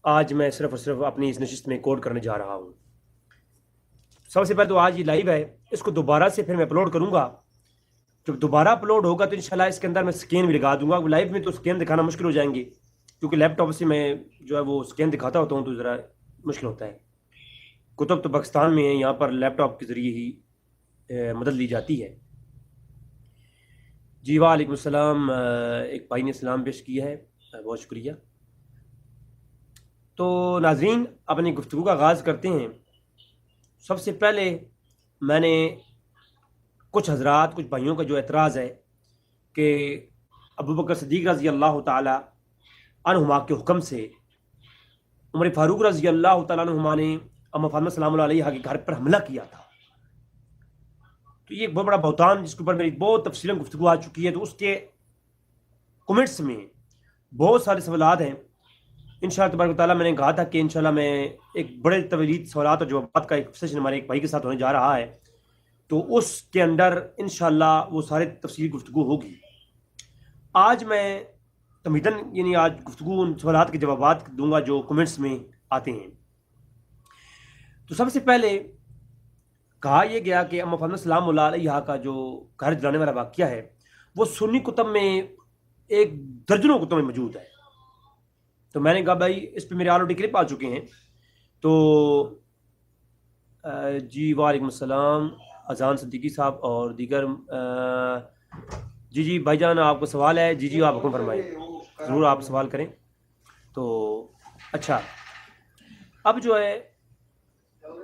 آج میں صرف اور صرف اپنی اس نشست میں کوڈ کرنے جا رہا ہوں۔ سب سے پہلے تو آج یہ لائیو ہے، اس کو دوبارہ سے پھر میں اپلوڈ کروں گا۔ جب دوبارہ اپلوڈ ہوگا تو انشاءاللہ اس کے اندر میں سکین بھی لگا دوں گا۔ لائیو میں تو سکین دکھانا مشکل ہو جائیں گے، کیونکہ لیپ ٹاپ سے میں جو ہے وہ سکین دکھاتا ہوتا ہوں تو ذرا مشکل ہوتا ہے۔ کتب تو پاکستان میں ہیں، یہاں پر لیپ ٹاپ کے ذریعے ہی مدد لی جاتی ہے۔ جی وعلیکم السلام، ایک بھائی نے سلام پیش کیا ہے، بہت شکریہ۔ تو ناظرین، اپنی گفتگو کا آغاز کرتے ہیں۔ سب سے پہلے میں نے کچھ حضرات، کچھ بھائیوں کا جو اعتراض ہے کہ ابو بکر صدیق رضی اللہ تعالی عنہما کے حکم سے عمر فاروق رضی اللہ تعالیٰ عنہما نے اما فاطمہ سلام اللہ علیہا کے گھر پر حملہ کیا تھا، تو یہ ایک بہت بڑا بہتان جس کے اوپر میری بہت تفصیل گفتگو آ چکی ہے، تو اس کے کمنٹس میں بہت سارے سوالات ہیں۔ انشاءاللہ تبارک و تعالیٰ میں نے کہا تھا کہ انشاءاللہ میں ایک بڑے طویل سوالات اور جوابات کا ایک سیشن ہمارے ایک بھائی کے ساتھ ہونے جا رہا ہے، تو اس کے اندر انشاءاللہ وہ سارے تفصیلی گفتگو ہوگی۔ آج میں تمہیداً یعنی آج گفتگو ان سوالات کے جوابات دوں گا جو کمنٹس میں آتے ہیں۔ تو سب سے پہلے کہا یہ گیا کہ اما فاطمہ سلام اللہ علیہا کا جو گھر جلانے والا واقعہ ہے وہ سنی کتب میں ایک درجنوں کتب میں موجود ہے۔ تو میں نے کہا بھائی اس پہ میرے آلریڈی کلپ آ چکے ہیں، تو جی وعلیکم السلام اذان صدیقی صاحب اور دیگر جی بھائی جان آپ کو سوال ہے؟ جی آپ حکم فرمائیں، ضرور آپ سوال کریں۔ تو اچھا، اب جو ہے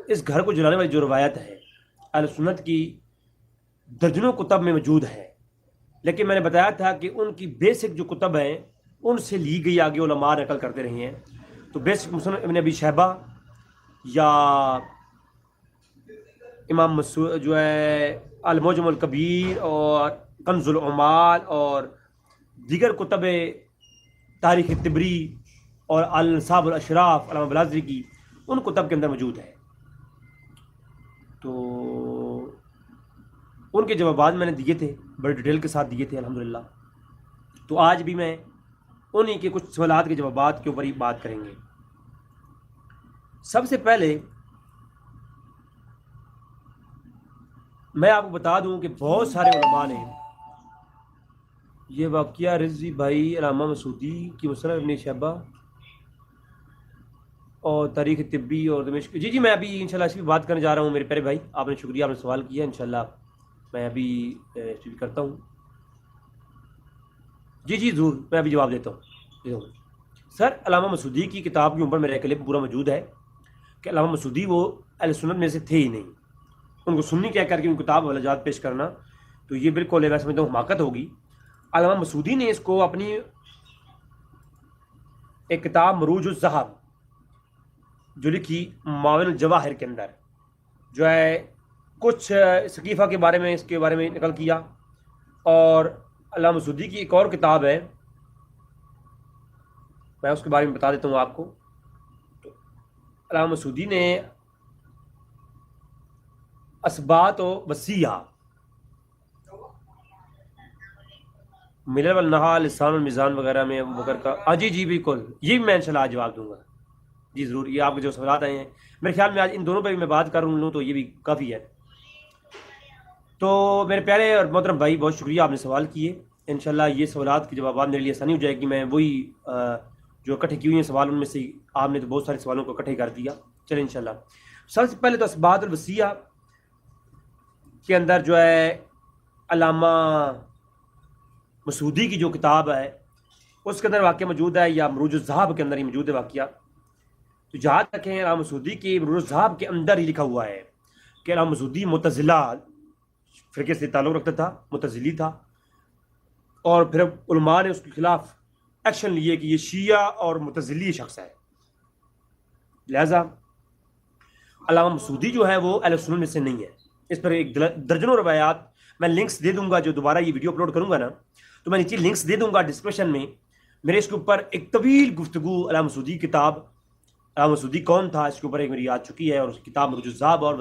اس گھر کو جلانے والی جو روایت ہے اہل سنت کی درجنوں کتب میں موجود ہے، لیکن میں نے بتایا تھا کہ ان کی بیسک جو کتب ہیں ان سے لی گئی آگے علماء نقل کرتے رہے ہیں۔ تو بیسک مسلم ابن ابی شیبہ یا امام مسعود جو ہے المعجم الکبیر اور کنز العمال اور دیگر کتب تاریخ طبری اور الانصاب الاشراف علامہ بلازری کی ان کتب کے اندر موجود ہے۔ تو ان کے جوابات میں نے دیے تھے، بڑے ڈیٹیل کے ساتھ دیے تھے الحمدللہ۔ تو آج بھی میں انہی کے کچھ سوالات کے جوابات کے اوپر ہی بات کریں گے۔ سب سے پہلے میں آپ کو بتا دوں کہ بہت سارے علماء نے یہ واقعہ رضوی بھائی علامہ مسعودی کی مسند ابن شیبہ اور تاریخ طبی اور دمشق، جی میں ابھی انشاءاللہ اس کی بات کرنے جا رہا ہوں میرے پیارے بھائی، آپ نے شکریہ، آپ نے سوال کیا، انشاءاللہ میں ابھی کرتا ہوں۔ جی ضرور میں ابھی جواب دیتا ہوں۔ سر علامہ مسعودی کی کتاب کے اوپر میرا کلپ پورا موجود ہے کہ علامہ مسعودی وہ اہل سنت میں سے تھے ہی نہیں، ان کو سنی کہہ کر کے ان کتاب والا جات پیش کرنا تو یہ بالکل میں سمجھتا ہوں حماقت ہوگی۔ علامہ مسعودی نے اس کو اپنی ایک کتاب مروج الذہب جو لکھی معاون الجواہر کے اندر جو ہے کچھ ثقیفہ کے بارے میں، اس کے بارے میں نقل کیا، اور علامہ مسعودی کی ایک اور کتاب ہے میں اس کے بارے میں بتا دیتا ہوں آپ کو۔ تو علامہ مسعودی نے اثبات و وسیعہ ملل والنہا لسان المیزان وغیرہ میں ابو بکر کا جی بالکل، یہ بھی میں انشاءاللہ آج جواب دوں گا۔ جی ضرور، یہ آپ کے جو سوالات آئے ہیں میرے خیال میں آج ان دونوں پہ بھی میں بات کر لوں تو یہ بھی کافی ہے۔ تو میرے پیارے اور محترم بھائی بہت شکریہ، آپ نے سوال کیے، انشاءاللہ یہ سوالات کے جوابات میرے لیے آسانی ہو جائے گی۔ میں وہی جو اکٹھے کی ہوئی ہیں سوال ان میں سے آپ نے تو بہت سارے سوالوں کو اکٹھے کر دیا۔ چلیں انشاءاللہ سب سے پہلے تو اثبات الوسیعہ کے اندر جو ہے علامہ مسعودی کی جو کتاب ہے اس کے اندر واقعہ موجود ہے، یا مروج الذہب کے اندر ہی موجود ہے واقعہ۔ تو جہاں تک ہے علامہ مسعودی کی مروج الذہب کے اندر ہی لکھا ہوا ہے کہ علامہ مسعودی معتزلہ فرقے سے تعلق رکھتا تھا، معتزلی تھا، اور پھر علماء نے اس کے خلاف ایکشن لیے کہ یہ شیعہ اور معتزلی شخص ہے، لہذا علامہ مسعودی جو ہے وہ اہل سنت میں سے نہیں ہے۔ اس پر ایک درجنوں روایات میں لنکس دے دوں گا، جو دوبارہ یہ ویڈیو اپلوڈ کروں گا نا تو میں نیچے لنکس دے دوں گا ڈسکرپشن میں، میرے اس کے اوپر ایک طویل گفتگو علامہ مسعودی کتاب، علامہ مسعودی کون تھا، اس کے اوپر ایک میری آ چکی ہے، اور اس کی کتاب مروج الذہب اور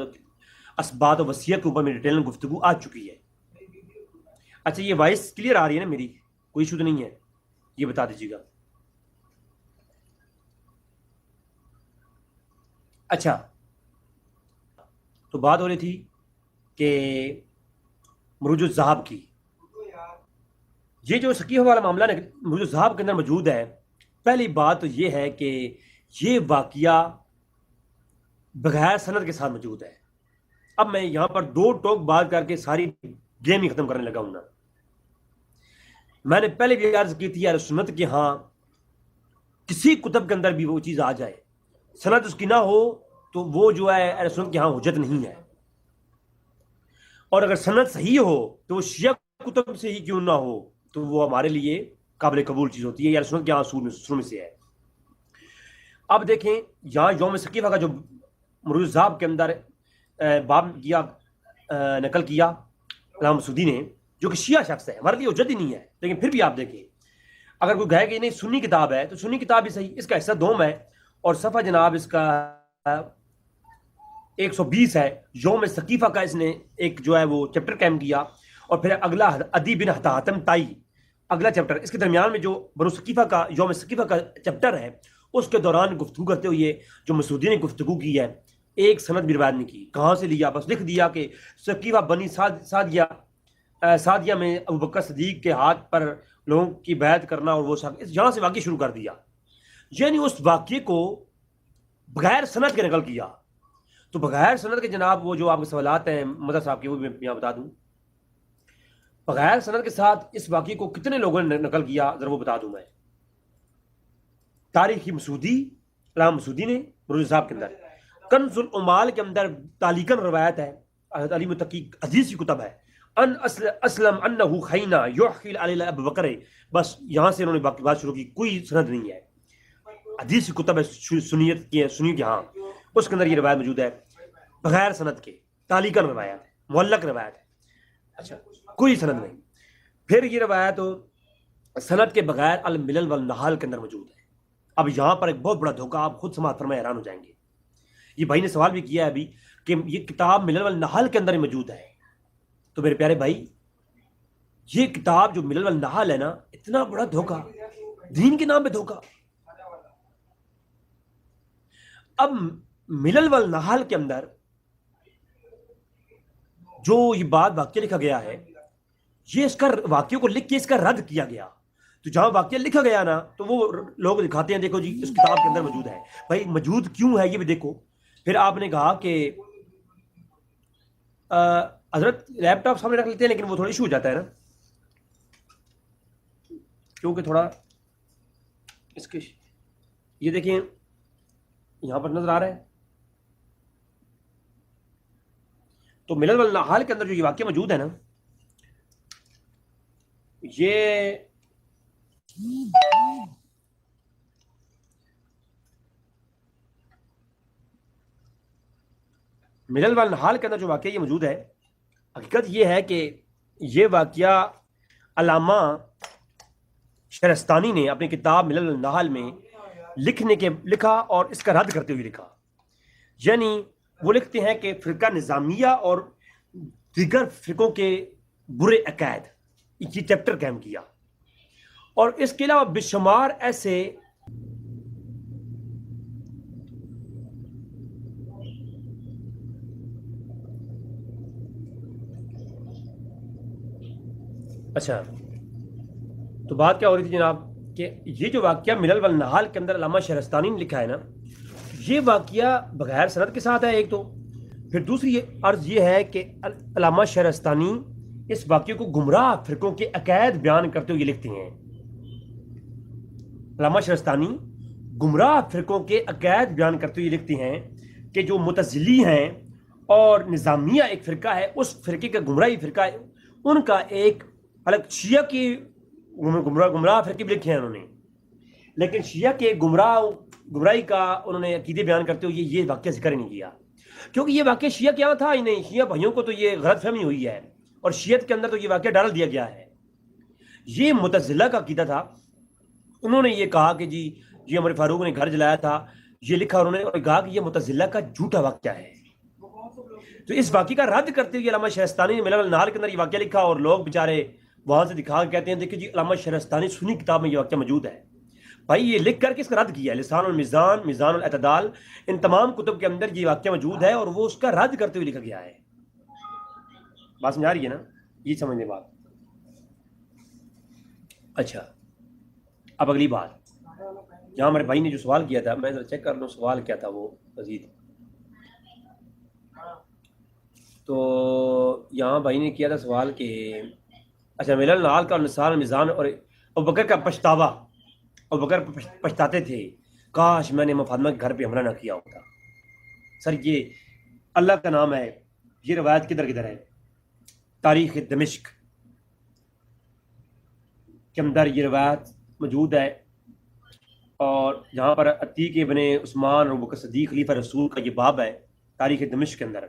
اثبات و وصیت کے اوپر میری ڈیٹیل گفتگو آ چکی ہے۔ اچھا یہ وائس کلیئر آ رہی ہے نا میری؟ کوئی ایشو تو نہیں ہے؟ یہ بتا دیجیے گا۔ اچھا، تو بات ہو رہی تھی کہ مروج الذہاب کی. یہ جو سکیفہ والا معاملہ مروج الذہاب کے اندر موجود ہے، پہلی بات تو یہ ہے کہ یہ واقعہ بغیر سند کے ساتھ موجود ہے. اب میں یہاں پر دو ٹوک بات کر کے ساری گیم ہی ختم کرنے لگا ہوں نا. میں نے پہلے بھی عرض کی تھی اہل سنت کے ہاں کسی کتب کے اندر بھی وہ چیز آ جائے، سند اس کی نہ ہو تو وہ جو ہے اہل سنت کے ہاں حجت نہیں ہے. اور اگر سند صحیح ہو تو وہ شیعہ کتب سے ہی کیوں نہ ہو تو وہ ہمارے لیے قابل قبول چیز ہوتی ہے. یہ اہل سنت کے ہاں اصول میں سے ہے. اب دیکھیں یہاں یوم سقیفہ کا جو مروج الذہاب کے اندر باب کیا نقل کیا علامہ مسعودی نے، جو کہ شیعہ شخص ہے، ہمارے لیے حجت ہی نہیں ہے، لیکن پھر بھی آپ دیکھیں اگر کوئی کہے کہ نہیں سنی کتاب ہے تو سنی کتاب بھی صحیح. اس کا حصہ دوم ہے اور صفحہ جناب اس کا 120 ہے. یوم سقیفہ کا اس نے ایک جو ہے وہ چیپٹر قائم کیا، اور پھر اگلا عدی بن حاتم تائی اگلا چیپٹر. اس کے درمیان میں جو بنو سقیفہ کا یوم سقیفہ کا چیپٹر ہے اس کے دوران گفتگو کرتے ہوئے جو مسعودی نے گفتگو کی ہے، ایک سند بھی روایت نہیں کی. کہاں سے لیا؟ بس لکھ دیا کہ سقیفہ بنی سعدیہ میں ابوبکر صدیق کے ہاتھ پر لوگوں کی بیعت کرنا، اور وہ یہاں سے واقعہ شروع کر دیا. یعنی اس واقعے کو بغیر سند کے نقل کیا. تو بغیر سند کے جناب وہ جو آپ کے سوالات ہیں مدر صاحب کے، وہ بھی میں یہاں بتا دوں. بغیر سند کے ساتھ اس واقعے کو کتنے لوگوں نے نقل کیا ذرا وہ بتا دوں میں. تاریخ مسعودی، علامہ مسعودی نے مروج الذہاب کے اندر، کنز العمال کے اندر تعلیقاً روایت ہے، حضرت علی متقی حدیث کی کتب ہے، ان اسلم انہ خینا یحیل علی ابو بکر. بس یہاں سے انہوں نے بات شروع کی، کوئی سند نہیں ہے. حدیث کی کتب ہے سنیت کی ہے، سنی کے ہاں اس کے اندر یہ روایت موجود ہے بغیر سند کے، تعلیقاً روایت ہے، معلق روایت ہے. اچھا، کوئی سند نہیں. پھر یہ روایت سند کے بغیر الملل والنحال کے اندر موجود ہے. اب یہاں پر ایک بہت بڑا دھوکہ، آپ خود سماعت فرمائے حیران ہو جائیں گے. یہ بھائی نے سوال بھی کیا ہے ابھی کہ یہ کتاب ملل والنحال کے اندر ہی موجود ہے. تو میرے پیارے بھائی یہ کتاب جو ملل والنحال ہے نا، اتنا بڑا دھوکہ، دین کے نام پہ دھوکہ. اب ملل والنحال کے اندر جو یہ بات واقعہ لکھا گیا ہے، یہ اس کا واقعے کو لکھ کے اس کا رد کیا گیا. تو جہاں واقعہ لکھا گیا نا تو وہ لوگ دکھاتے ہیں دیکھو جی اس کتاب کے اندر موجود ہے. بھائی موجود کیوں ہے یہ بھی دیکھو. پھر آپ نے کہا کہ حضرت لیپ ٹاپ سامنے رکھ لیتے ہیں لیکن وہ تھوڑا ایشو ہو جاتا ہے نا، کیونکہ تھوڑا اس کے یہ دیکھیں یہاں پر نظر آ رہا ہے. تو ملل والنحال کے اندر جو یہ واقعہ موجود ہے نا، یہ ملل والنحال کے اندر جو واقعہ یہ موجود ہے، حقیقت یہ ہے کہ یہ واقعہ علامہ شہرستانی نے اپنی کتاب ملل والنحال میں لکھا اور اس کا رد کرتے ہوئے لکھا. یعنی وہ لکھتے ہیں کہ فرقہ نظامیہ اور دیگر فرقوں کے برے عقائد، یہ چیپٹر قائم کیا. اور اس کے علاوہ بے شمار ایسے اچھا، تو بات کیا ہو رہی تھی جناب کہ یہ جو واقعہ ملل والنحال کے اندر علامہ شہرستانی نے لکھا ہے نا، یہ واقعہ بغیر سند کے ساتھ ہے ایک تو. پھر دوسری عرض یہ ہے کہ علامہ شہرستانی اس واقعے کو گمراہ فرقوں کے عقائد بیان کرتے ہوئے لکھتے ہیں. علامہ شہرستانی گمراہ فرقوں کے عقائد بیان کرتے ہوئے لکھتے ہیں کہ جو معتزلی ہیں اور نظامیہ ایک فرقہ ہے، اس فرقے کا گمراہی فرقہ ہے، ان کا ایک الگ شیعہ کی گمراہ فرقے بھی لکھے ہیں انہوں نے، لیکن شیعہ کے گمراہی کا انہوں نے عقیدے بیان کرتے ہوئے یہ واقعہ ذکر ہی نہیں کیا، کیونکہ یہ واقعہ شیعہ کے یہاں تھا ہی نہیں. شیعہ بھائیوں کو تو یہ غلط فہمی ہوئی ہے اور شیعت کے اندر تو یہ واقعہ ڈال دیا گیا ہے. یہ معتزلہ کا عقیدہ تھا. انہوں نے یہ کہا کہ جی عمر فاروق نے گھر جلایا تھا، یہ لکھا انہوں نے، اور کہا کہ یہ معتزلہ کا جھوٹا واقعہ ہے. تو اس واقعے کا رد کرتے ہوئے علامہ شہرستانی نے ملل والنحال کے اندر یہ واقعہ لکھا، اور لوگ بیچارے وہاں سے دکھا کے کہتے ہیں دیکھیں جی علامہ شہرستانی سنی کتاب میں یہ واقعہ موجود ہے. بھائی یہ لکھ کر کے اس کا رد کیا ہے، لسان المیزان، میزان الاعتدال، ان تمام کتب کے اندر یہ واقعہ موجود ہے اور وہ اس کا رد کرتے ہوئے لکھا گیا ہے. بات سمجھ آ رہی ہے نا؟ یہ سمجھنے بات. اچھا اب اگلی بات، یہاں ہمارے بھائی نے جو سوال کیا تھا، میں چیک کر لوں سوال کیا تھا وہ مزید. تو یہاں بھائی نے کیا تھا سوال کہ اچھا ملل نال کا نثار میزان اور ابوبکر کا پچھتاوا، ابوبکر پچھتاتے تھے کاش میں نے مفادمہ کے گھر پہ حملہ نہ کیا ہوتا. سر یہ اللہ کا نام ہے، یہ روایت کدھر ہے؟ تاریخ دمشق کے اندر یہ روایت موجود ہے، اور جہاں پر عتیق ابن عثمان اور ابوبکر صدیق خلیفہ رسول کا یہ باب ہے تاریخ دمشق کے اندر.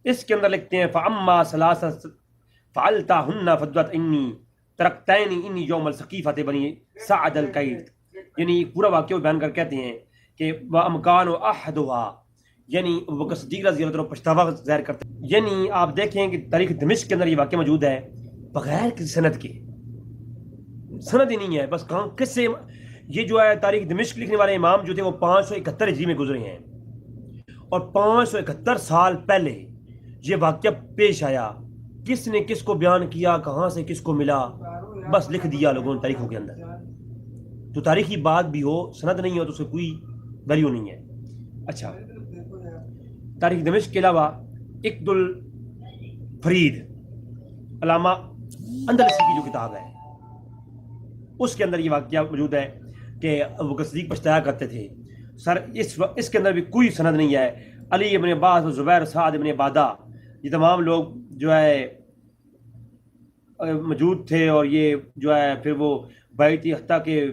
اس کے اندر لکھتے ہیں فَأَمَّا ثَلَاثَةٌ فَعَلْتَهُنَّ فَدْوَتْ إِنِّي تَرَكْتَيْنِ إِنِّي يَوْمَ السَّقِيفَةِ بنی سعد القید. یعنی پورا واقعہ بیان کر کہتے ہیں کہ وَأَمْكَانُ أَحَدُهَا، یعنی ابوبکر صدیق رضی اللہ عنہ پچھتاوا ظاہر کرتے ہیں. یعنی آپ دیکھیں کہ تاریخ دمشق کے اندر یہ واقعہ موجود ہے بغیر کسی سند کے، سند ہی نہیں ہے، بس کہاں کس سے. یہ جو ہے تاریخ دمشق لکھنے والے امام جو تھے وہ 571 ہجری میں گزرے ہیں، اور 571 سال پہلے یہ واقعہ پیش آیا. کس نے کس کو بیان کیا، کہاں سے کس کو ملا، بس لکھ دیا لوگوں نے تاریخوں کے اندر. تو تاریخی بات بھی ہو، سند نہیں ہو تو اس سے کوئی ویلیو نہیں ہے. اچھا تاریخ دمشق کے علاوہ اقد الفرید علامہ اندلسی کی جو کتاب ہے اس کے اندر یہ واقعہ موجود ہے کہ ابوبکر صدیق پچھتایا کرتے تھے. سر اس کے اندر بھی کوئی سند نہیں ہے. علی ابن عباس، زبیر، سعد ابن عبادہ، یہ تمام لوگ جو ہے موجود تھے، اور یہ جو ہے پھر وہ بیعت حتیٰ کہ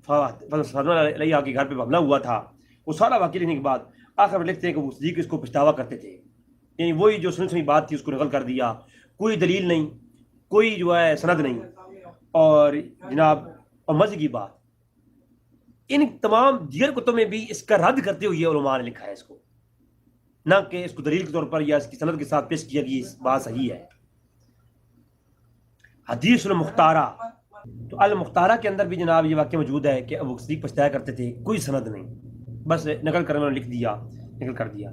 فاطمہ علیہ کے گھر پہ حملہ ہوا تھا. وہ سارا واقعہ لکھنے کے بعد آخر میں لکھتے ہیں کہ وہ صدیق اس کو پچھتاوا کرتے تھے. یعنی وہی جو سنی بات تھی اس کو نقل کر دیا، کوئی دلیل نہیں، کوئی جو ہے سند نہیں. اور جناب اور مزے کی بات، ان تمام دیگر کتب میں بھی اس کا رد کرتے ہوئے علماء نے لکھا ہے اس کو، نہ کہ اس کو دلیل کے طور پر یا اس کی سند کے ساتھ پیش کیا کہ اس بات صحیح ہے. حدیث المختارہ، تو المختارہ کے اندر بھی جناب یہ واقعہ موجود ہے کہ ابو صدیق پچھتایا کرتے تھے، کوئی سند نہیں، بس نقل کرنے میں لکھ دیا، نقل کر دیا.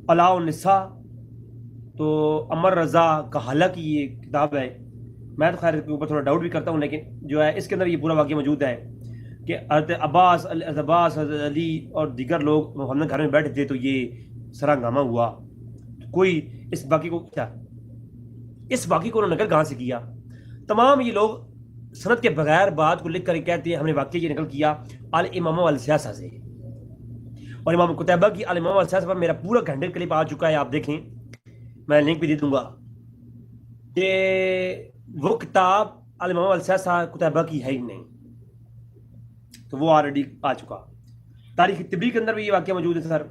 علاء النساء، تو امر رضا کا حالانکہ یہ کتاب ہے، میں تو خیر کے اوپر تھوڑا ڈاؤٹ بھی کرتا ہوں، لیکن جو ہے اس کے اندر یہ پورا واقعہ موجود ہے کہ حضرت عباس، حضرت علی اور دیگر لوگ ہم نے گھر میں بیٹھے تھے تو یہ سرا ہنگامہ ہوا. کوئی اس واقعے کو کیا، اس واقعے کو انہوں نے نقل کہاں سے کیا؟ تمام یہ لوگ سند کے بغیر بات کو لکھ کر کہتے ہیں ہم نے واقعہ یہ نقل کیا الامام والسیاسہ سے. اور امام قتیبہ کی الامام والسیاسہ پر میرا پورا کینڈل کلپ آ چکا ہے، آپ دیکھیں، میں لنک بھی دے دوں گا. کہ وہ کتاب الامام والسیاسہ قتیبہ کی ہے ہی نہیں، تو وہ آلریڈی آ چکا. تاریخ طبری کے اندر بھی یہ واقعہ موجود ہے سر،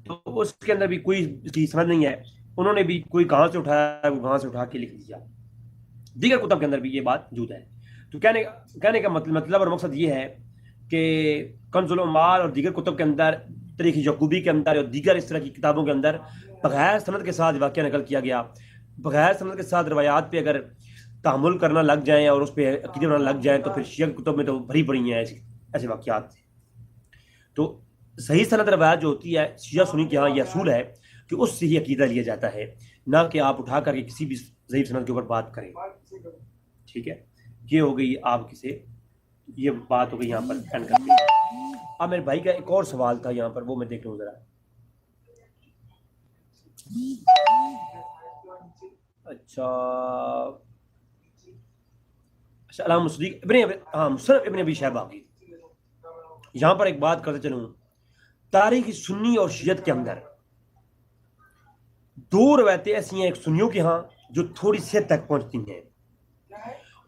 تو اس کے اندر بھی کوئی اس کی سند نہیں ہے، انہوں نے بھی کوئی کہاں سے اٹھایا، وہ کہاں سے اٹھا کے لکھ دیا. دیگر کتب کے اندر بھی یہ بات موجود ہے. تو کہنے کا مطلب اور مقصد یہ ہے کہ کنز العمال اور دیگر کتب کے اندر، تاریخ یعقوبی کے اندر اور دیگر اس طرح کی کتابوں کے اندر بغیر سند کے ساتھ واقعہ نقل کیا گیا. بغیر سند کے ساتھ روایات پہ اگر تحمل کرنا لگ جائیں اور اس پہ عقیدے بنانا لگ جائیں تو پھر شیعہ کی کتب میں تو بھری پڑی ہیں ایسے واقعات. تو صحیح سند روایت جو ہوتی ہے شیعہ سنی کے یہاں یہ اصول ہے کہ اس سے ہی عقیدہ لیا جاتا ہے، نہ کہ آپ اٹھا کر کے کسی بھی ضعیف سند کے اوپر بات کریں. ٹھیک ہے، یہ ہو گئی آپ کسے، یہ بات ہو گئی یہاں پر اینڈ کرتے ہیں. اب میرے بھائی کا ایک اور سوال تھا یہاں پر، وہ میں دیکھ لوں ذرا. اچھا علامہ مصنف ابن ابی شیبہ کی، یہاں پر ایک بات کرتے چلوں. تاریخ سنی اور شیعت کے اندر دو روایتیں ایسی ہیں، ایک سنیوں کے ہاں جو تھوڑی سی حد تک پہنچتی ہیں،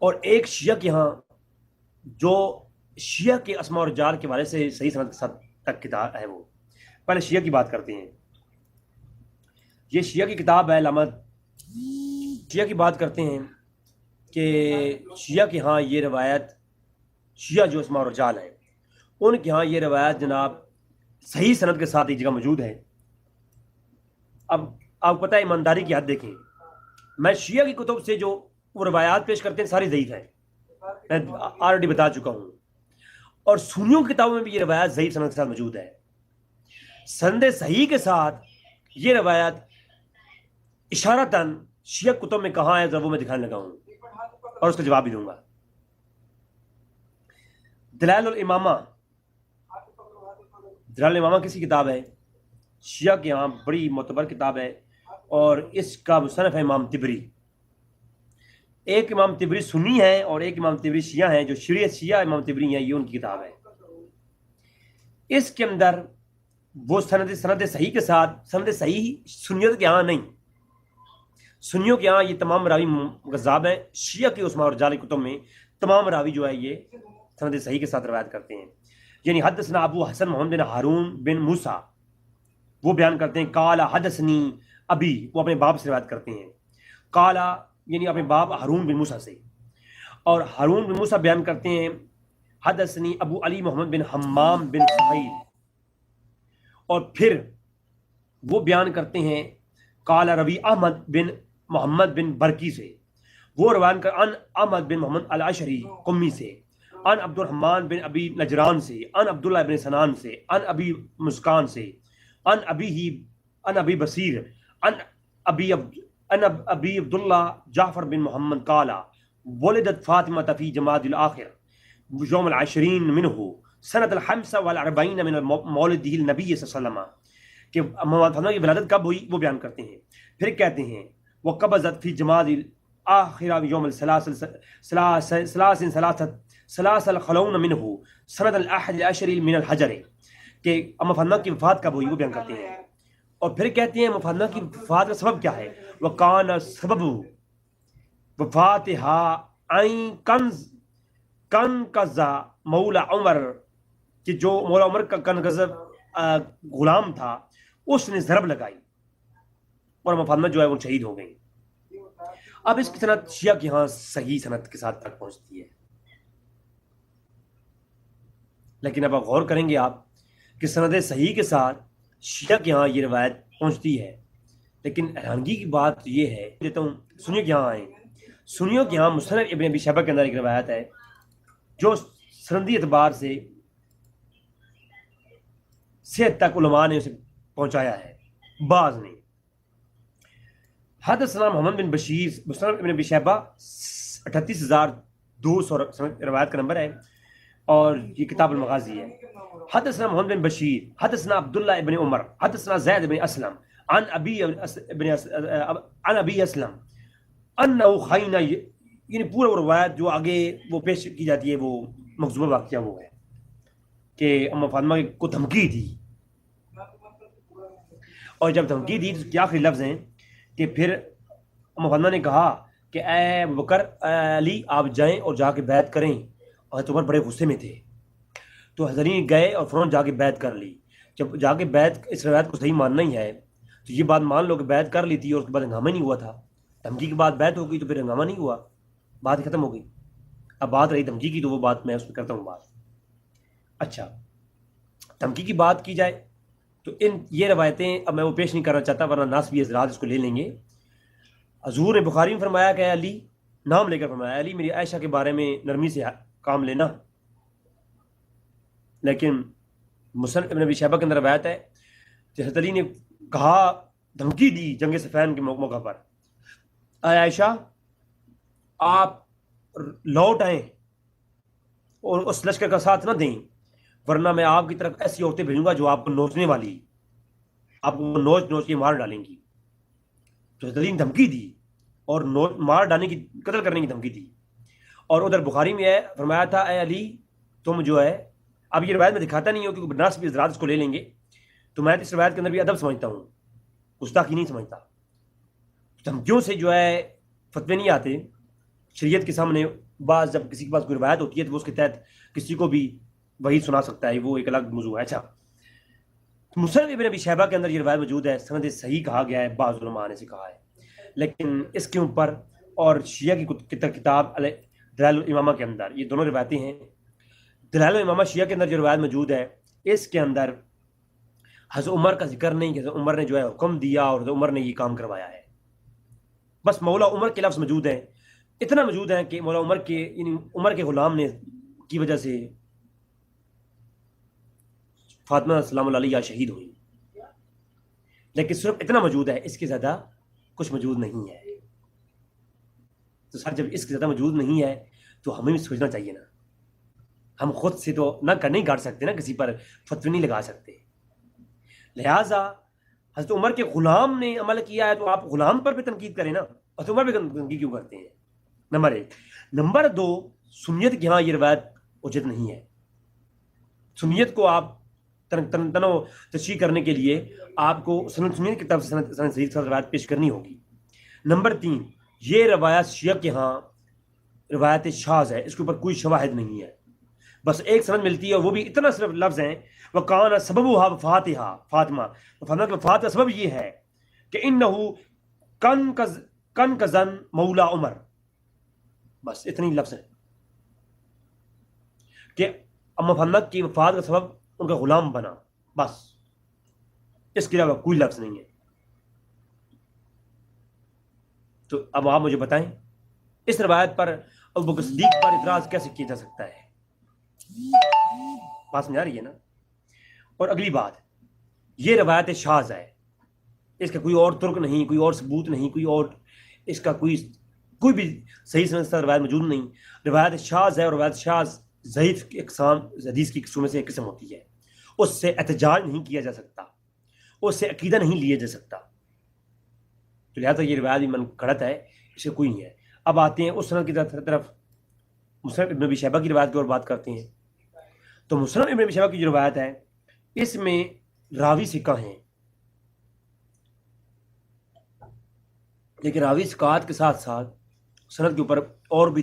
اور ایک شیعہ کے ہاں جو شیعہ کے اسماء و رجال کے بارے سے صحیح سند کے ساتھ تک کتاب ہے. وہ پہلے شیعہ کی بات کرتے ہیں. یہ شیعہ کی کتاب ہے علامہ، شیعہ کی بات کرتے ہیں کہ شیعہ کے ہاں یہ روایت، شیعہ جو اسماء و رجال ہیں ان کے ہاں یہ روایت جناب صحیح سند کے ساتھ ایک جگہ موجود ہے. اب آپ پتہ ہے ایمانداری کی حد دیکھیں، میں شیعہ کی کتب سے جو وہ روایات پیش کرتے ہیں ساری ضعیف ہیں، میں آلریڈی بتا چکا ہوں. اور سنیوں کی کتابوں میں بھی یہ روایت ضعیف سند کے ساتھ موجود ہے. سند صحیح کے ساتھ یہ روایت اشارتاً شیعہ کتب میں کہاں ہے ذرا وہ میں دکھانے لگا ہوں اور اس کا جواب بھی دوں گا. دلائل الامامہ. دلائل الامامہ کسی کتاب ہے؟ شیعہ کے یہاں بڑی معتبر کتاب ہے اور اس کا مصنف ہے امام طبری. ایک امام طبری سنی ہے اور ایک امام طبری شیعہ ہیں. جو شیعہ امام طبری ہیں یہ ان کی کتاب ہے. اس کے اندر وہ سند صحیح کے ساتھ، سند صحیح سنیت کے یہاں نہیں، سنیوں کے یہاں یہ تمام راوی غضاب ہیں. شیعہ کی عثمان اور رجال کتب میں تمام راوی جو ہے یہ سند صحیح کے ساتھ روایت کرتے ہیں. یعنی حدثنا ابو حسن محمد بن ہارون بن موسیٰ وہ بیان کرتے ہیں قال حدثنی ابی، وہ اپنے باپ سے روایت کرتے ہیں. قال یعنی اپنے باپ ہارون بن موسیٰ سے، اور ہارون بن موسیٰ بیان کرتے ہیں حدثنی ابو علی محمد بن حمام بن سہیل، اور پھر وہ بیان کرتے ہیں قال روی احمد بن محمد بن برکی سے، وہ روان کر ان احمد بن محمد العشری قمی سے، ان عبد الرحمن بن ابی نجران سے، ان عبداللہ بن سنان سے، ان ابی مسکان سے، ان ابی بصیر، ان ابی عبداللہ جعفر بن محمد قال ولدت فاطمہ فی جماد الاخر یوم العشرین منہ سنۃ الخمس والاربعین من مولدہ النبی صلی اللہ علیہ وسلم، کہ فاطمہ کی ولادت کب ہوئی وہ بیان کرتے ہیں. پھر کہتے ہیں وقبضت فی جماد الاخر یوم ثلاث الخلون منہ سنۃ الاحد عشر من الحجر، کہ اما فاطمہ کی وفات کب ہوئی وہ بیان کرتے ہیں. اور پھر کہتے ہیں اما فاطمہ کی وفات کا سبب کیا ہے، وکان سبب وفاتها عین کنقذ مولا عمر، کہ جو مولا عمر کا کنقذ غلام تھا اس نے ضرب لگائی اور اما فاطمہ جو ہے وہ شہید ہو گئی. اب اس کی سند شیعہ کے ہاں صحیح سند کے ساتھ تک پہنچتی ہے. لیکن اب آپ غور کریں گے آپ کہ سند صحیح کے ساتھ شیعہ کے ہاں یہ روایت پہنچتی ہے. لیکن حیرانگی کی بات یہ ہے، دیتا ہوں سنیوں کے ہاں آئیں، سنیوں کے ہاں مصنف ابن ابی شیبہ کے اندر ایک روایت ہے جو سندی اعتبار سے صحت تک علماء نے اسے پہنچایا ہے. بعض نے حدثنا محمد بن بشیر، مصنف ابن ابی شیبہ 38200 روایت کا نمبر ہے اور یہ کتاب المغازی ہے. حدثنا محمد بن بشیر حدثنا عبداللہ ابن عمر حدثنا زید بن اسلم عن ابی اسلم انه خینا، یعنی پورا روایت جو آگے وہ پیش کی جاتی ہے وہ مغزوبہ واقعہ وہ ہے کہ اما فاطمہ کو دھمکی دی، اور جب دھمکی دی تو کیا آخری لفظ ہیں کہ پھر اما فاطمہ نے کہا کہ اے ابو بکر، اے علی، آپ جائیں اور جا کے بیعت کریں. اور عمر بڑے غصے میں تھے تو حضرین گئے اور فوراً جا کے بیعت کر لی. جب جا کے بیعت، اس روایت کو صحیح ماننا ہی ہے تو یہ بات مان لو کہ بیعت کر لی تھی اور اس کے بعد ہنگامہ نہیں ہوا تھا. دھمکی کے بعد بیعت ہو گئی تو پھر ہنگامہ نہیں ہوا، بات ختم ہو گئی. اب بات رہی دھمکی کی تو وہ بات میں اس میں کرتا ہوں بات. اچھا، دھمکی کی بات کی جائے تو یہ روایتیں اب میں وہ پیش نہیں کرنا چاہتا ورنہ ناسبی حضرات اس کو لے لیں گے. حضور نے بخاری میں فرمایا کہ علی، نام لے کر فرمایا علی میری عائشہ کے بارے میں نرمی سے کام لینا. لیکن مصنف ابن ابی شیبہ کے اندر روایت ہے کہ حضرت علی نے کہا، دھمکی دی جنگ صفین کے موقع پر، اے عائشہ آپ لوٹ آئیں اور اس لشکر کا ساتھ نہ دیں ورنہ میں آپ کی طرف ایسی عورتیں بھیجوں گا جو آپ کو نوچنے والی، آپ کو نوچ نوچ کے مار ڈالیں گی. تو حضرت علی نے دھمکی دی اور مار ڈالنے کی، قتل کرنے کی دھمکی دی. اور ادھر بخاری میں ہے فرمایا تھا اے علی تم جو ہے، اب یہ روایت میں دکھاتا نہیں ہوں کیونکہ ناسبی حضرات اس کو لے لیں گے، تو میں اس روایت کے اندر بھی ادب سمجھتا ہوں، گستاخی نہیں سمجھتا. دھمکیوں سے جو ہے فتوے نہیں آتے شریعت کے سامنے. بعض جب کسی کے پاس کوئی روایت ہوتی ہے تو وہ اس کے تحت کسی کو بھی وہی سنا سکتا ہے، وہ ایک الگ موضوع ہے. اچھا، مصنف ابن ابی شیبہ کے اندر یہ روایت موجود ہے، سند صحیح کہا گیا ہے، بعض علماء نے سے کہا ہے. لیکن اس کے اوپر اور شیعہ کی کتاب دلائل الامامہ کے اندر یہ دونوں روایتیں ہیں. دلائل الامامہ شیعہ کے اندر جو روایت موجود ہے اس کے اندر حضرت عمر کا ذکر نہیں کہ حضرت عمر نے جو ہے حکم دیا اور حضرت عمر نے یہ کام کروایا ہے. بس مولا عمر کے لفظ موجود ہیں، اتنا موجود ہیں کہ مولا عمر کے، یعنی عمر کے غلام نے کی وجہ سے فاطمہ السلام اللہ علیہ شہید ہوئی، لیکن صرف اتنا موجود ہے، اس کے زیادہ کچھ موجود نہیں ہے۔ تو سر جب اس کے زیادہ موجود نہیں ہے تو ہمیں بھی سوچنا چاہیے نا، ہم خود سے تو نہیں گاڑ سکتے نا، کسی پر فتوی نہیں لگا سکتے، لہٰذا حضرت عمر کے غلام نے عمل کیا ہے تو آپ غلام پر بھی تنقید کریں نا، حضرت عمر بھی تنقید کیوں کرتے ہیں؟ نمبر 1۔ نمبر 2، سنیت کے ہاں یہ روایت اجت نہیں ہے، سنیت کو آپ تنو تشریح کرنے کے لیے آپ کو سنیت کی طرف سے سند صحیح روایت پیش کرنی ہوگی۔ نمبر 3، یہ روایت شیعہ کے ہاں روایت شاذ ہے، اس کے اوپر کوئی شواہد نہیں ہے، بس ایک سند ملتی ہے، وہ بھی اتنا صرف لفظ ہیں، وَقَانَ سَبَبُهَا فَاتِحَا فاطمہ کا وفات کا سبب یہ ہے کہ اِنَّهُ کَنْکَزًا مولا عمر، بس اتنی لفظ ہے کہ اما فاطمہ کی وفات کا سبب ان کا غلام بنا، بس اس کے علاوہ کوئی لفظ نہیں ہے۔ تو اب آپ مجھے بتائیں اس روایت پر ابوبکر صدیق پر اعتراض کیسے کیا جا سکتا ہے؟ بات سمجھ آ رہی ہے نا؟ اور اگلی بات، یہ روایت شاذ ہے، اس کا کوئی اور ترک نہیں، کوئی اور ثبوت نہیں، کوئی اور اس کا کوئی بھی صحیح سند سے روایت موجود نہیں، روایت شاذ ہے، اور روایت شاذ ضعیف کی اقسام حدیث کی قسموں میں سے ایک قسم ہوتی ہے، اس سے احتجاج نہیں کیا جا سکتا، اس سے عقیدہ نہیں لیا جا سکتا، تو لہٰذا یہ روایت بھی من گھڑت ہے، اس سے کوئی نہیں ہے۔ اب آتے ہیں اس سند کی طرف، مسند ابن ابی شیبہ کی روایت کی اور بات کرتے ہیں۔ تو مسند ابن ابی شیبہ کی جو روایت ہے اس میں راوی ثقہ ہیں، لیکن راوی ثقات کے ساتھ ساتھ سند کے اوپر اور بھی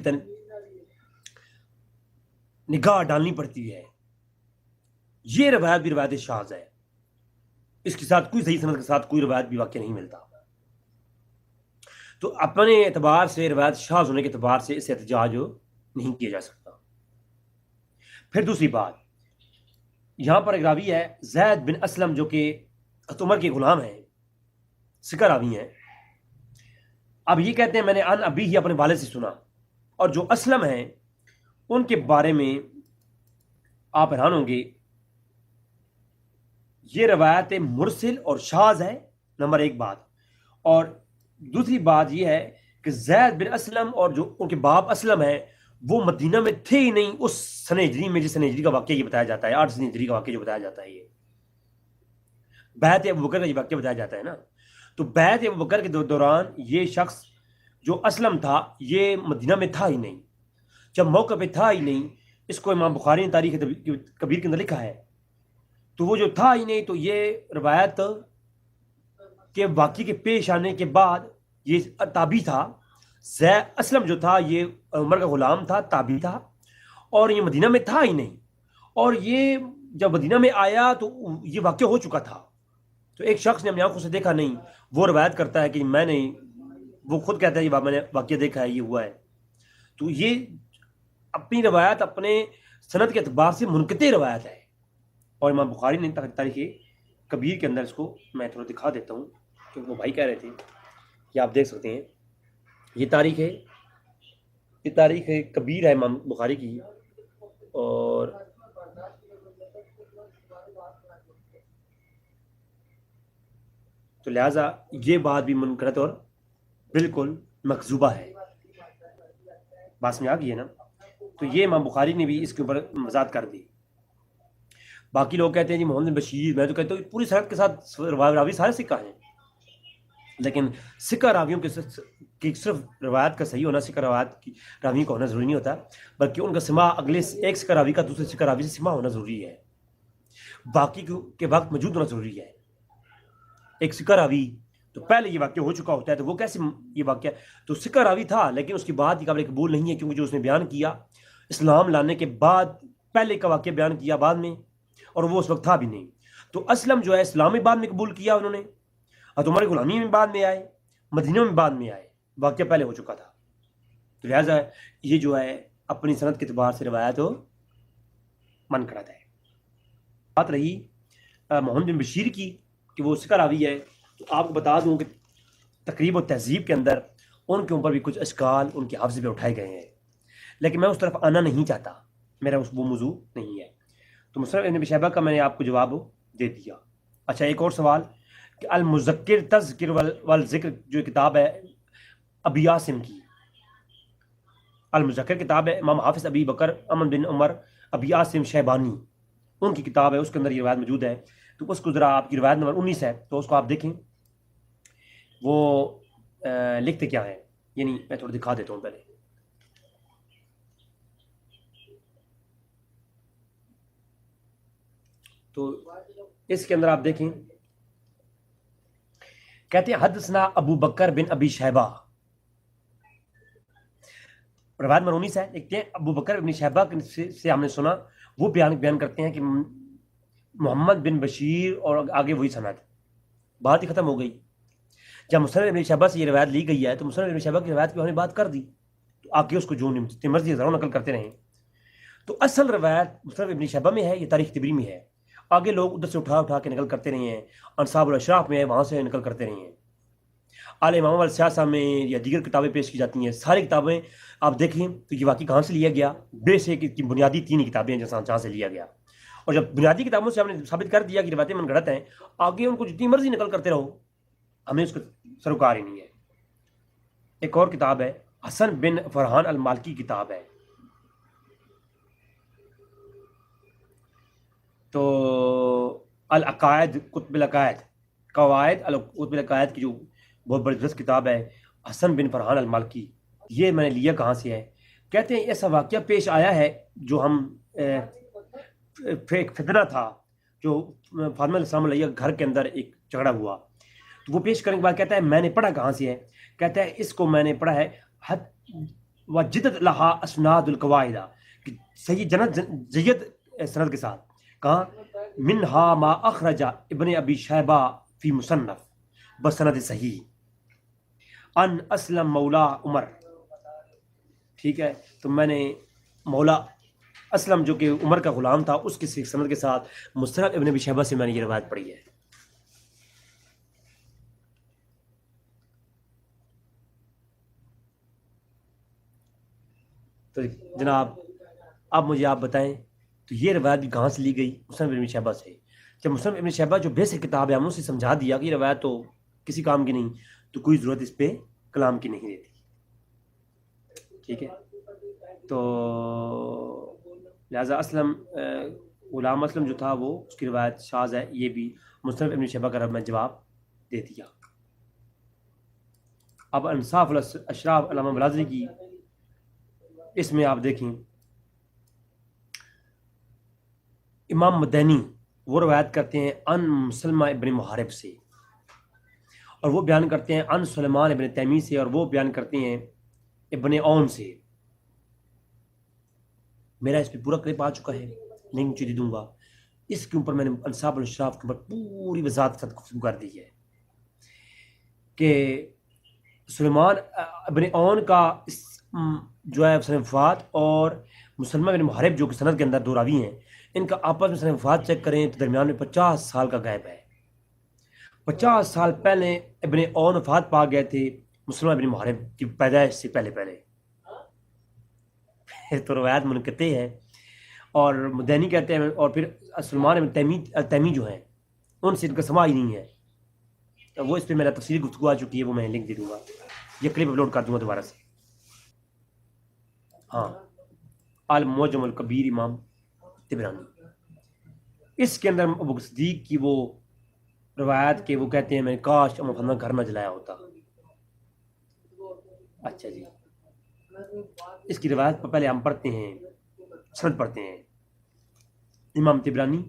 نگاہ ڈالنی پڑتی ہے، یہ روایت بھی روایت شاذ ہے، اس کے ساتھ کوئی صحیح سند کے ساتھ کوئی روایت بھی واقع نہیں ملتا، تو اپنے اعتبار سے روایت شاذ ہونے کے اعتبار سے اسے احتجاج نہیں کیا جا سکتا۔ پھر دوسری بات، یہاں پر ایک راوی ہے زید بن اسلم جو کہ حضرت عمر کے غلام ہیں، ثقہ راوی ہیں، اب یہ کہتے ہیں میں نے ان ابی ہی اپنے والد سے سنا، اور جو اسلم ہیں ان کے بارے میں آپ حیران ہوں گے، یہ روایت مرسل اور شاذ ہے، نمبر 1 بات، اور دوسری بات یہ ہے کہ زید بن اسلم اور جو ان کے باپ اسلم ہیں وہ مدینہ میں تھے ہی نہیں اس سنہ ہجری میں، جس سنہ ہجری کا واقعہ یہ بتایا جاتا ہے، 8 سنہ ہجری کا واقعہ جو بتایا جاتا ہے، یہ بیعت ابوبکر کا یہ واقعہ بتایا جاتا ہے نا، تو بیعت ابوبکر کے دوران یہ شخص جو اسلم تھا یہ مدینہ میں تھا ہی نہیں، جب موقع پہ تھا ہی نہیں، اس کو امام بخاری نے تاریخ کبیر کے اندر لکھا ہے، تو وہ جو تھا ہی نہیں، تو یہ روایت کے واقعے کے پیش آنے کے بعد یہ تابعی تھا، اسلم جو تھا یہ عمر کا غلام تھا، تابعی تھا، اور یہ مدینہ میں تھا ہی نہیں، اور یہ جب مدینہ میں آیا تو یہ واقعہ ہو چکا تھا، تو ایک شخص نے اپنی آنکھوں سے دیکھا نہیں، وہ روایت کرتا ہے کہ میں نے، وہ خود کہتا ہے یہ میں نے واقعہ دیکھا ہے، یہ ہوا ہے، تو یہ اپنی روایت اپنے سند کے اعتبار سے منقطع روایت ہے، اور امام بخاری نے تاریخ کبیر کے اندر اس کو میں تھوڑا دکھا دیتا ہوں کہ وہ بھائی کہہ رہے تھے، یہ آپ دیکھ سکتے ہیں، یہ تاریخ ہے کبیر ہے امام بخاری کی، اور تو لہٰذا یہ بات بھی منقطع اور بالکل مکذوبہ ہے، بات سمجھ آ گئی ہے نا؟ تو یہ امام بخاری نے بھی اس کے اوپر وضاحت کر دی۔ باقی لوگ کہتے ہیں جی محمد بن بشیر، میں تو کہتا ہوں پوری صنعت کے ساتھ راوی سارے ثقہ ہیں، لیکن ثقہ راویوں کی صرف روایت کا صحیح ہونا ثقہ روایت کی راوی کا ہونا ضروری نہیں ہوتا، بلکہ ان کا سماع اگلے ایک ثقہ راوی کا دوسرے ثقہ راوی سے سماع ہونا ضروری ہے، باقی کے وقت موجود ہونا ضروری ہے۔ ایک ثقہ راوی تو پہلے یہ واقعہ ہو چکا ہوتا ہے، تو وہ کیسے یہ واقعہ، تو ثقہ راوی تھا لیکن اس کی بات قابل قبول نہیں ہے، کیونکہ جو اس نے بیان کیا اسلام لانے کے بعد، پہلے کا واقعہ بیان کیا بعد میں، اور وہ اس وقت تھا بھی نہیں، تو اسلم جو ہے اسلام میں بعد میں قبول کیا انہوں نے، اور تمہاری غلامی میں بعد میں آئے، مدینہ میں بعد میں آئے، واقعہ پہلے ہو چکا تھا، تو لہٰذا یہ جو ہے اپنی سند کے اعتبار سے روایت من کرتا ہے۔ بات رہی محمد بن بشیر کی کہ وہ ثقہ راوی ہے، تو آپ کو بتا دوں کہ تقریب و تہذیب کے اندر ان کے اوپر بھی کچھ اشکال ان کے حافظے پہ اٹھائے گئے ہیں، لیکن میں اس طرف آنا نہیں چاہتا، میرا وہ موضوع نہیں ہے۔ تو مصنف ابن ابی شیبہ کا میں نے آپ کو جواب دے دیا. اچھا ایک اور سوال کہ المذکر تذکر والذکر جو کتاب ہے ابی عاصم کی، المذکر کتاب ہے امام حافظ ابی بکر امن بن عمر ابی عاصم شیبانی، ان کی کتاب ہے، اس کے اندر یہ روایت موجود ہے. تو اس کو ذرا آپ کی روایت نمبر 19 ہے، تو اس کو آپ دیکھیں وہ لکھتے کیا ہیں. یعنی میں تھوڑا دکھا دیتا ہوں پہلے. تو اس کے اندر آپ دیکھیں کہتے ہیں حدثنا ابو بکر بن ابی شیبہ، روایت نمبر 19 ہے. دیکھتے ہیں ابو بکر بن شیبہ سے ہم نے سنا، وہ بیان کرتے ہیں کہ محمد بن بشیر، اور آگے وہی سند، بات ہی ختم ہو گئی. جب مصنف ابن شیبہ سے یہ روایت لی گئی ہے تو مصنف ابن شیبہ کی روایت کی ہم نے بات کر دی، تو آگے اس کو جو مرضی ضرور نقل کرتے رہیں. تو اصل روایت مصنف ابن شیبہ میں ہے، یہ تاریخ طبری میں ہے. آگے لوگ ادھر سے اٹھا کے نقل کرتے رہے ہیں، انصاب الاشراف میں ہے، وہاں سے نقل کرتے رہے ہیں. آل امام السیاسہ میں یا دیگر کتابیں پیش کی جاتی ہیں. ساری کتابیں آپ دیکھیں تو یہ واقعی کہاں سے لیا گیا؟ بیسک کی بنیادی 3 کتابیں ہیں جہاں سے لیا گیا. اور جب بنیادی کتابوں سے ہم نے ثابت کر دیا کہ روایتیں من گھڑت ہیں، آگے ان کو جتنی مرضی نقل کرتے رہو، ہمیں اس کا سروکار ہی نہیں ہے. ایک اور کتاب ہے حسن بن فرحان المالکی کتاب ہے. تو العقائد قطب العقائد، قواعد القطب العقائد کی جو بہت بڑی کتاب ہے حسن بن فرحان المالکی، یہ میں نے لیا کہاں سے ہے؟ کہتے ہیں ایسا واقعہ پیش آیا ہے جو ہم ایک فتنہ تھا، جو فاطمہ علیہ السلام علیہ گھر کے اندر ایک جھگڑا ہوا، تو وہ پیش کرنے کے بعد کہتا ہے میں نے پڑھا کہاں سے ہے؟ کہتا ہے اس کو میں نے پڑھا ہے وجدت لہا اسناد القواعدہ، کہ صحیح جید سند کے ساتھ. کہاں؟ منہا ما اخرج ابن ابی شیبہ فی مصنف بسند صحیح ان اسلم مولا عمر. ٹھیک ہے، تو میں نے مولا اسلم جو کہ عمر کا غلام تھا اس کی سند کے ساتھ مصنف ابن ابی شیبہ سے میں نے یہ روایت پڑھی ہے. تو جناب اب مجھے آپ بتائیں تو یہ روایت بھی کہاں سے لی گئی؟ مصنف ابن شیبہ سے. جب مصنف ابن شیبہ جو بیسک کتاب ہے ہم اسے سمجھا دیا کہ یہ روایت تو کسی کام کی نہیں، تو کوئی ضرورت اس پہ کلام کی نہیں رہتی. ٹھیک ہے، تو لہذا اسلم غلام اسلم جو تھا وہ اس کی روایت شاذ ہے، یہ بھی مصنف ابن شیبہ کا میں جواب دے دیا. اب انصاف الاشراف علامہ بلازری کی، اس میں آپ دیکھیں امام مدینی وہ روایت کرتے ہیں ان مسلمہ ابن محارب سے، اور وہ بیان کرتے ہیں ان سلیمان ابن تیمی سے، اور وہ بیان کرتے ہیں ابن اون سے. میرا اس پہ پورا کلپ آ چکا ہے، لنک مجھے دے دوں گا. اس کے اوپر میں نے انصاف الاشراف کے اوپر پوری وضاحت کے ساتھ گفتگو کر دی ہے کہ سلیمان ابن اون کا جو ہے سند وفات اور مسلمہ بن محارب جو کہ سند کے اندر 2 راوی ہیں، ان کا آپس میں سند وفات چیک کریں تو درمیان میں 50 سال کا گیپ ہے. 50 سال پہلے ابن اون وفات پا گئے تھے مسلمہ بن محارب کی پیدائش سے پہلے. تو روایت منقطع ہے. اور مدینی کہتے ہیں، اور پھر سلمان ابن تیمی جو ہیں ان سے ان کا سماع ہی نہیں ہے. وہ اس پہ میرا تفصیلی گفتگو آ چکی ہے، وہ میں لنک دے دوں گا، یہ کلپ اپلوڈ کر دوں گا دوبارہ سے. ہاں، المعجم الکبیر امام طبرانی، اس کے اندر ابو صدیق کی وہ روایت کے وہ کہتے ہیں میں کاش اپنا گھر نہ جلایا ہوتا. اچھا جی، اس کی روایت پر پہلے ہم پڑھتے ہیں، سند پڑھتے ہیں. امام طبرانی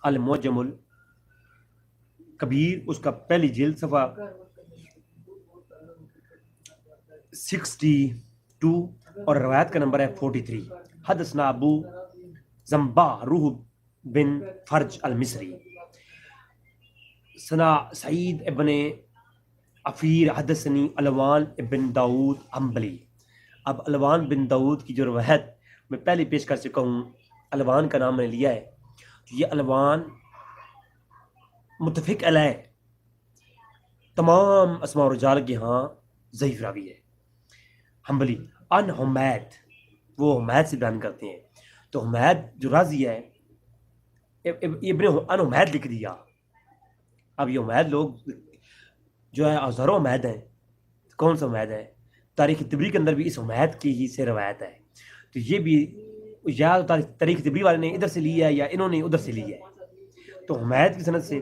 المعجم الکبیر، اس کا پہلی جلد صفحہ 62 اور روایت کا نمبر ہے 43. حدثنا ابو زمبا روح بن فرج المصری سنا سعید ابن عفیر حدثنی الوان ابن داود حنبلی. اب الوان بن داود کی جو روایت میں پہلے پیش کر چکا ہوں، الوان کا نام میں نے لیا ہے، یہ الوان متفق علیہ تمام اسماء و رجال کے ہاں ضعیف راوی ہے. حنبلی ان حمید، وہ حمید سے بیان کرتے ہیں. تو حمید جو راضی ہے ابن ان حمید لکھ دیا. اب یہ حمید لوگ جو ہے ہزاروں حمید ہیں. کون سا حمید ہے؟ تاریخ طبری کے اندر بھی اس حمید کی ہی سے روایت ہے. تو یہ بھی یا تاریخ طبری والے نے ادھر سے لی ہے یا انہوں نے ادھر سے لی ہے. تو حمید کی سند سے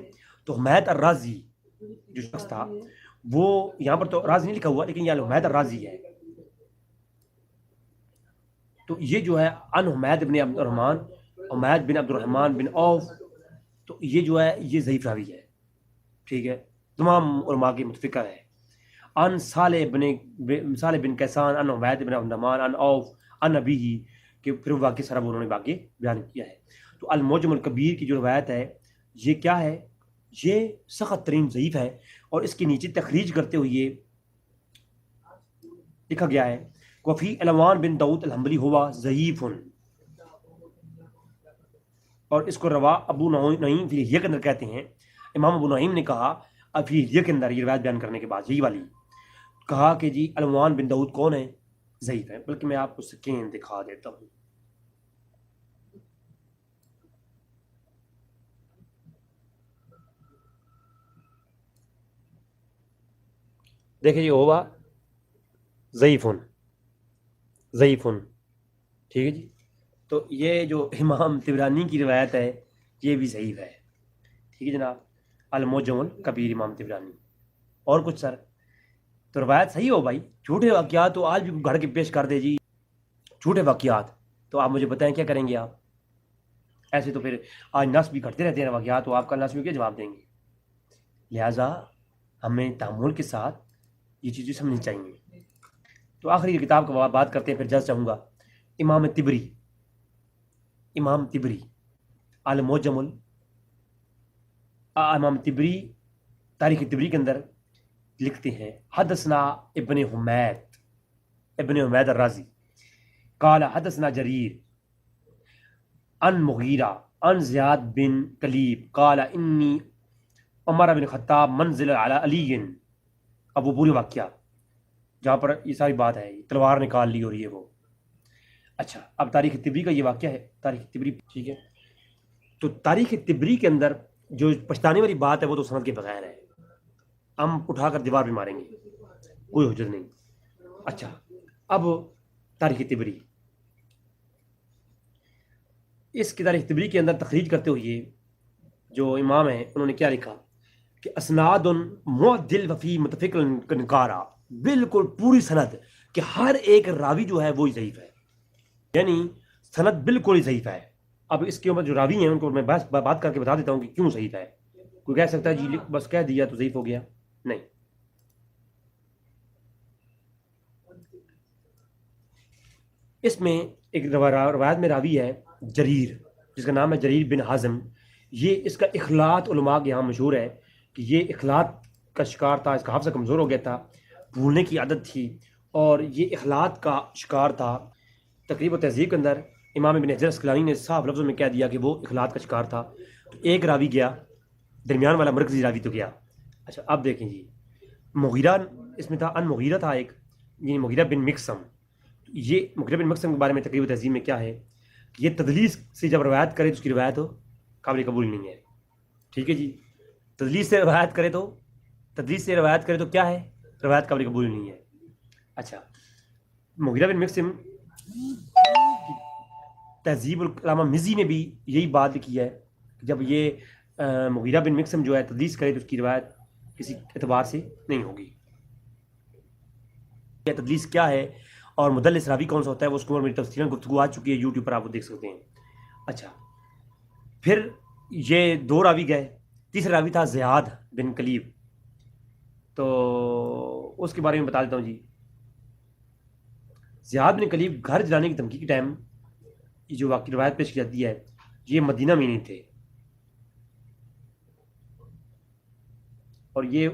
تو حمید الرازی جو شخص تھا وہ یہاں پر تو رازی نہیں لکھا ہوا لیکن یہاں حمید الرازی ہے. تو یہ جو ہے ان حمید بن عبد الرحمن، حمید بن عبد الرحمن بن عوف، تو یہ جو ہے یہ ضعیف راوی ہے. ٹھیک ہے، تمام علماء کی متفقہ ہے. ان صالح بن کیسان ان حمید بن عبد الرحمن ان عوف ان ابی ہی کہ پھر واقع سارا انہوں نے باقی بیان کیا ہے. تو المعجم الکبیر کی جو روایت ہے یہ کیا ہے؟ یہ سخت ترین ضعیف ہے. اور اس کے نیچے تخریج کرتے ہوئے لکھا گیا ہے وفی علوان بن داؤد الحنبلی ہوا ضعیف، اور اس کو روا ابو نعیم فی الحلیہ کے اندر کہتے ہیں. امام ابو نعیم نے کہا فی الحلیہ کے اندر یہ روایت بیان کرنے کے بعد یہی والی کہا کہ جی علوان بن داؤد کون ہے؟ ضعیف ہے. بلکہ میں آپ کو سکین دکھا دیتا ہوں. دیکھیں یہ ہوا ضعیف. ٹھیک ہے جی. تو یہ جو امام طبرانی کی روایت ہے یہ بھی ضعیف ہے. ٹھیک ہے جناب، المعجم الکبیر امام طبرانی. اور کچھ سر؟ تو روایت صحیح ہو بھائی. جھوٹے واقعات تو آج بھی گھڑ کے پیش کر دے جی، جھوٹے واقعات. تو آپ مجھے بتائیں کیا کریں گے آپ؟ ایسے تو پھر آج نصب بھی کرتے رہتے ہیں واقعات، تو آپ کا نصب کیا جواب دیں گے؟ لہٰذا ہمیں تحمل کے ساتھ یہ چیزیں سمجھنی چاہیے. تو آخری کتاب کا بات کرتے ہیں، پھر جلد چاہوں گا. امام طبری المعجم امام طبری تاریخ طبری کے اندر لکھتے ہیں حدثنا ابن حمید الرازی قال حدثنا جریر ان مغیرہ ان زیاد بن کلیب قال انی عمر بن خطاب منزل علی علی. اب وہ پوری واقعہ جہاں پر یہ ساری بات ہے، تلوار نکال لی اور یہ وہ. اچھا، اب تاریخ طبری کا یہ واقعہ ہے. تاریخ طبری ٹھیک ہے. تو تاریخ طبری کے اندر جو پچھتانے والی بات ہے وہ تو سند کے بغیر ہے، ہم اٹھا کر دیوار بھی ماریں گے، کوئی حجت نہیں. اچھا، اب تاریخ طبری، اس کی تاریخ طبری کے اندر تخریج کرتے ہوئے جو امام ہیں انہوں نے کیا لکھا کہ اسناد معدل وفی متفق نکارا، بالکل پوری سند کہ ہر ایک راوی جو ہے وہی ضعیف ہے، یعنی سند بالکل ہی ضعیف ہے. اب اس کے اوپر جو راوی ہیں ان کو میں بات کر کے بتا دیتا ہوں کہ کیوں ضعیف ہے. کوئی کہہ سکتا ہے جی بس کہہ دیا تو ضعیف ہو گیا، نہیں. اس میں ایک روایت میں راوی ہے جریر، جس کا نام ہے جریر بن حازم. یہ اس کا اخلاط علماء کے یہاں مشہور ہے کہ یہ اخلاط کا شکار تھا، اس کا حافظہ کمزور ہو گیا تھا، بھولنے کی عادت تھی، اور یہ اخلاط کا شکار تھا. تقریب و تہذیب کے اندر امام ابن حجر اسقلانی نے صاف لفظوں میں کہہ دیا کہ وہ اخلاط کا شکار تھا. تو ایک راوی گیا، درمیان والا مرکزی راوی تو گیا. اچھا اب دیکھیں جی، مغیرہ اس میں تھا، ان مغیرہ تھا ایک، یعنی مغیرہ بن مقسم. یہ مغیرہ بن مقسم کے بارے میں تقریب و تہذیب میں کیا ہے کہ یہ تدلیس سے جب روایت کرے تو اس کی روایت ہو قابل قبول نہیں ہے. ٹھیک ہے جی، تدلیس سے روایت کرے تو کیا ہے؟ روایت قابل قبول نہیں ہے. اچھا، مغیرہ بن مقسم تہذیب الکلامہ مزی میں بھی یہی بات لکھی ہے، جب یہ مغیرہ بن مقسم جو ہے تدلیس کرے تو اس کی روایت کسی اعتبار سے نہیں ہوگی. تدلیس کیا ہے اور مدلس راوی کون سا ہوتا ہے وہ اس کو میری تفصیلاً گفتگو آ چکی ہے، یوٹیوب پر آپ وہ دیکھ سکتے ہیں. اچھا، پھر یہ دو راوی گئے، تیسرا راوی تھا زیاد بن کلیب. تو اس کے بارے میں بتا دیتا ہوں جی. زیاد بن کلیب گھر جلانے کی دھمکی کے ٹائم یہ جو واقعی روایت پیش کی جاتی ہے یہ مدینہ میں نہیں تھے، اور یہ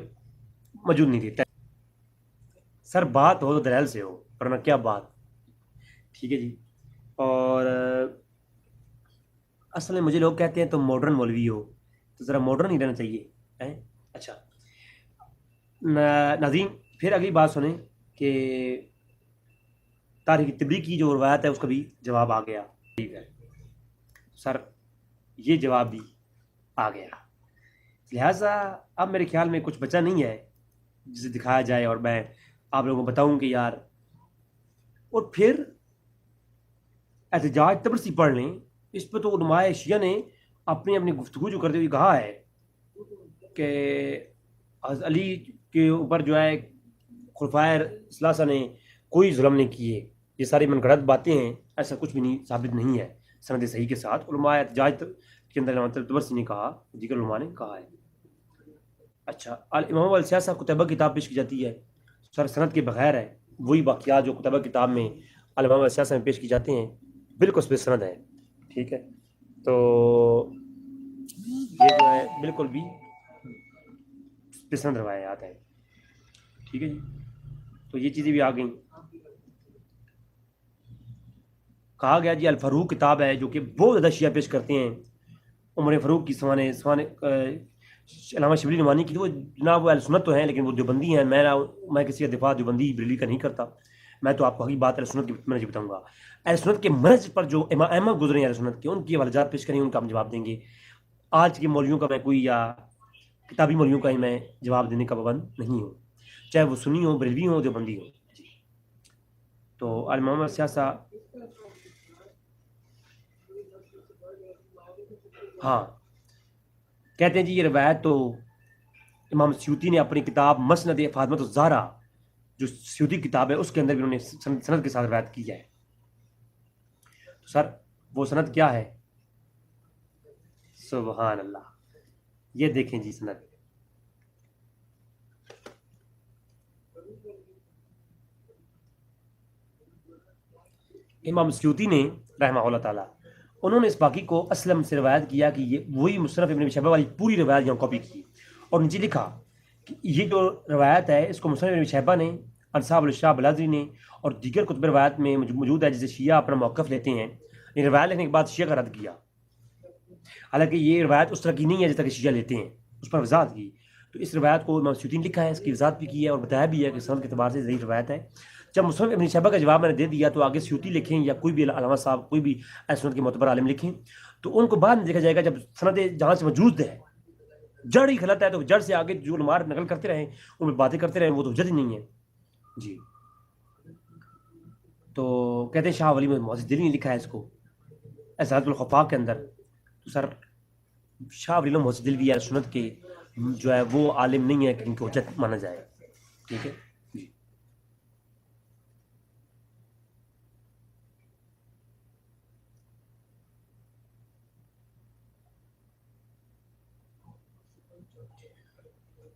موجود نہیں تھے. سر بات ہو تو دلیل سے ہو، ورنہ کیا بات. ٹھیک ہے جی. اور اصل میں مجھے لوگ کہتے ہیں تم ماڈرن مولوی ہو، تو ذرا ماڈرن ہی رہنا چاہیے. اچھا ناظرین، پھر اگلی بات سنیں کہ تاریخ طبری کی جو روایت ہے اس کا بھی جواب آ گیا. ٹھیک ہے سر، یہ جواب بھی آ گیا. لہٰذا اب میرے خیال میں کچھ بچا نہیں ہے جسے دکھایا جائے اور میں آپ لوگوں کو بتاؤں کہ یار. اور پھر احتجاج تبرسی پڑھ لیں. اس پہ تو علماء شیعہ نے اپنی اپنی گفتگو جو کرتے ہوئے کہا ہے کہ حضرت علی کے اوپر جو ہے خلفائے ثلاثہ نے کوئی ظلم نہیں کیے. یہ ساری من گھڑت باتیں ہیں، ایسا کچھ بھی نہیں، ثابت نہیں ہے سند صحیح کے ساتھ. علماء احتجاج کے اندر علامہ تبرسی نے کہا، دیگر علماء نے کہا ہے. اچھا، الامام السیاسہ کتبہ کتاب پیش کی جاتی ہے، سر سند کے بغیر ہے. وہی واقعات جو کتبہ کتاب میں الامام السیاسہ میں پیش کی جاتے ہیں بالکل اس پہ سند ہے. ٹھیک ہے، تو یہ جو ہے بالکل بھی پسند روایات ہے. ٹھیک ہے جی، تو یہ چیزیں بھی آ گئیں. کہا گیا جی الفروق کتاب ہے جو کہ بہت زیادہ شیعہ پیش کرتے ہیں. عمر فاروق کی سوانے علامہ شبلی نعمانی کی. تو وہ جناب وہ اہل سنت تو ہیں لیکن وہ دیوبندی ہیں. میں کسی کا دفاع دیوبندی بریلی کا نہیں کرتا. میں تو آپ کو حقیقی بات اہل سنت کی منہج بتاؤں گا. اہل سنت کے منہج پر جو ائمہ گزرے ہیں اہل سنت کے، ان کی حوالجات پیش کریں، ان کا ہم جواب دیں گے. آج کے مولویوں کا میں کوئی یا کتابی مولویوں کا ہی میں جواب دینے کا پابند نہیں ہوں، چاہے وہ سنی ہوں، بریلوی ہوں، دیوبندی ہوں. جی، تو الامام السیاسہ ہاں کہتے ہیں جی یہ روایت تو امام سیوطی نے اپنی کتاب مسند فاطمۃ الزہرا جو سیوطی کتاب ہے اس کے اندر بھی انہوں نے سند کے ساتھ روایت کی ہے. تو سر وہ سند کیا ہے؟ سبحان اللہ، یہ دیکھیں جی سند. امام سیوطی نے رحمہ اللہ تعالیٰ انہوں نے اس باقی کو اسلم سے روایت کیا کہ یہ وہی مصنف ابن ابی شیبہ والی پوری روایت یہاں کاپی کی اور نیچے لکھا کہ یہ جو روایت ہے اس کو مصنف ابن ابی شیبہ نے، انصاب الشاہ بلازری نے اور دیگر کتب روایت میں موجود ہے جسے شیعہ اپنا موقف لیتے ہیں. یہ روایت لکھنے کے بعد شیعہ کا رد کیا، حالانکہ یہ روایت اس طرح کی نہیں ہے جس طرح کہ شیعہ لیتے ہیں، اس پر وضاحت کی. تو اس روایت کو امام سیوطی نے لکھا ہے، اس کی وضاحت بھی کی ہے اور بتایا بھی ہے کہ سند کے اعتبار سے ضعیف روایت ہے. جب مصنف ابن شیبہ کا جواب میں نے دے دیا تو آگے سیوطی لکھیں یا کوئی بھی علامہ صاحب کوئی بھی اہل سنت کے معتبر عالم لکھیں تو ان کو بعد میں دیکھا جائے گا. جب سند جہاں سے موجود ہے، جڑ ہی غلط ہے تو جڑ سے آگے جو علماء نقل کرتے رہیں ان میں باتیں کرتے رہیں وہ تو جڑ ہی نہیں ہے. جی، تو کہتے ہیں شاہ ولی معزز دلی نے لکھا ہے اس کو احساس الخفاء کے اندر. تو سر شاہ ولی معزز دلی اہل سنت کے جو ہے وہ عالم نہیں ہے کہ ان کو حجت مانا جائے. ٹھیک ہے جی.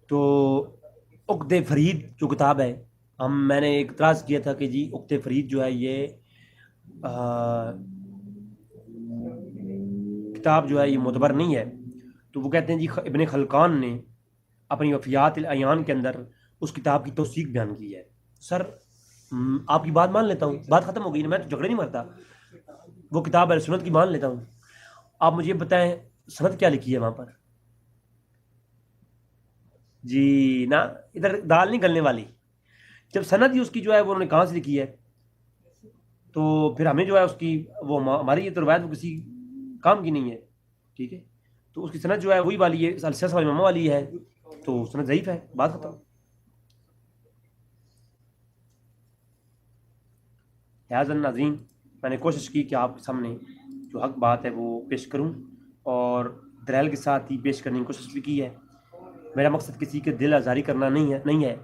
تو عقد فرید جو کتاب ہے، میں نے ایک اعتراض کیا تھا کہ جی عقد فرید جو ہے یہ کتاب جو ہے یہ معتبر نہیں ہے. تو وہ کہتے ہیں جی ابن خلقان نے اپنی وفیات العیان کے اندر اس کتاب کی توثیق بیان کی ہے. سر آپ کی بات مان لیتا ہوں، بات ختم ہو گئی نا، میں تو جھگڑے نہیں مرتا. وہ کتاب اہل سنت کی مان لیتا ہوں. آپ مجھے بتائیں سند کیا لکھی ہے وہاں پر؟ جی نا، ادھر دال نہیں گلنے والی. جب سند ہی اس کی جو ہے وہ انہوں نے کہاں سے لکھی ہے تو پھر ہمیں جو ہے اس کی وہ ہماری یہ تو روایت وہ کسی کام کی نہیں ہے. ٹھیک ہے، تو اس کی سند جو ہے وہی والی ہے، السیاسہ والی ماما والی ہے، تو سند ضعیف ہے. بات ختم. لہٰذا ناظرین میں نے کوشش کی کہ آپ کے سامنے جو حق بات ہے وہ پیش کروں اور دلائل کے ساتھ ہی پیش کرنے کی کوشش بھی کی ہے. میرا مقصد کسی کے دل آزاری کرنا نہیں ہے.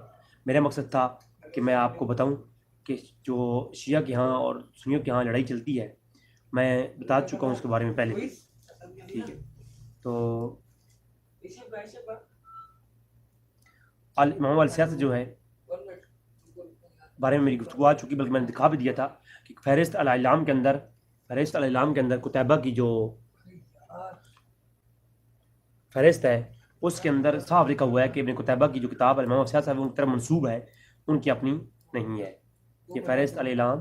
میرا مقصد تھا کہ میں آپ کو بتاؤں کہ جو شیعہ کے ہاں اور سنیوں کے ہاں لڑائی چلتی ہے میں بتا چکا ہوں اس کے بارے میں پہلے. ٹھیک ہے، تو الامام السیاسہ جو ہے بارے میں میری گفتگو آ چکی، بلکہ میں نے دکھا بھی دیا تھا کہ فہرست الاعلام کے اندر کتیبہ کی جو فہرست ہے اس کے اندر صاف لکھا ہوا ہے کہ ابن قتیبہ کی جو کتاب ہے امام السیاسہ ہے وہ ان کی طرف منسوب ہے، ان کی اپنی نہیں ہے. یہ فہرست الاعلام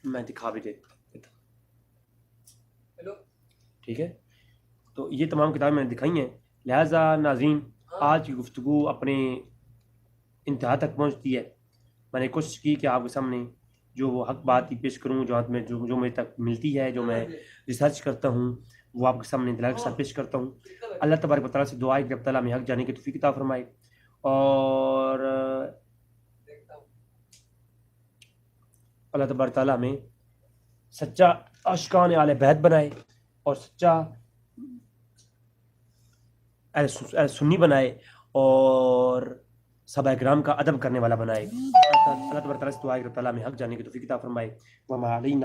میں دکھا بھی دیتا. ٹھیک ہے، تو یہ تمام کتابیں میں نے دکھائی ہیں. لہٰذا ناظرین آج کی گفتگو اپنے انتہا تک پہنچتی ہے. میں نے کوشش کی کہ آپ کے سامنے جو وہ حق بات ہی پیش کروں جو مجھے تک ملتی ہے، جو میں ریسرچ کرتا ہوں وہ آپ کے سامنے دلائل کے ساتھ پیش کرتا ہوں. اللہ تبارک و تعالیٰ سے دعا ہے کہ رب تعالیٰ ہمیں حق جانے کی توفیق عطا فرمائے اور اللہ تبارک تعالیٰ ہمیں سچا عاشقان اہل بیت بنائے اور سچا اہل سنی بنائے اور صحابہ کرام کا ادب کرنے والا بنائے. اللہ تبارک تعالیٰ سے دعا ہے کہ رب تعالیٰ ہمیں حق جانے کی توفیق عطا فرمائے. وما علینا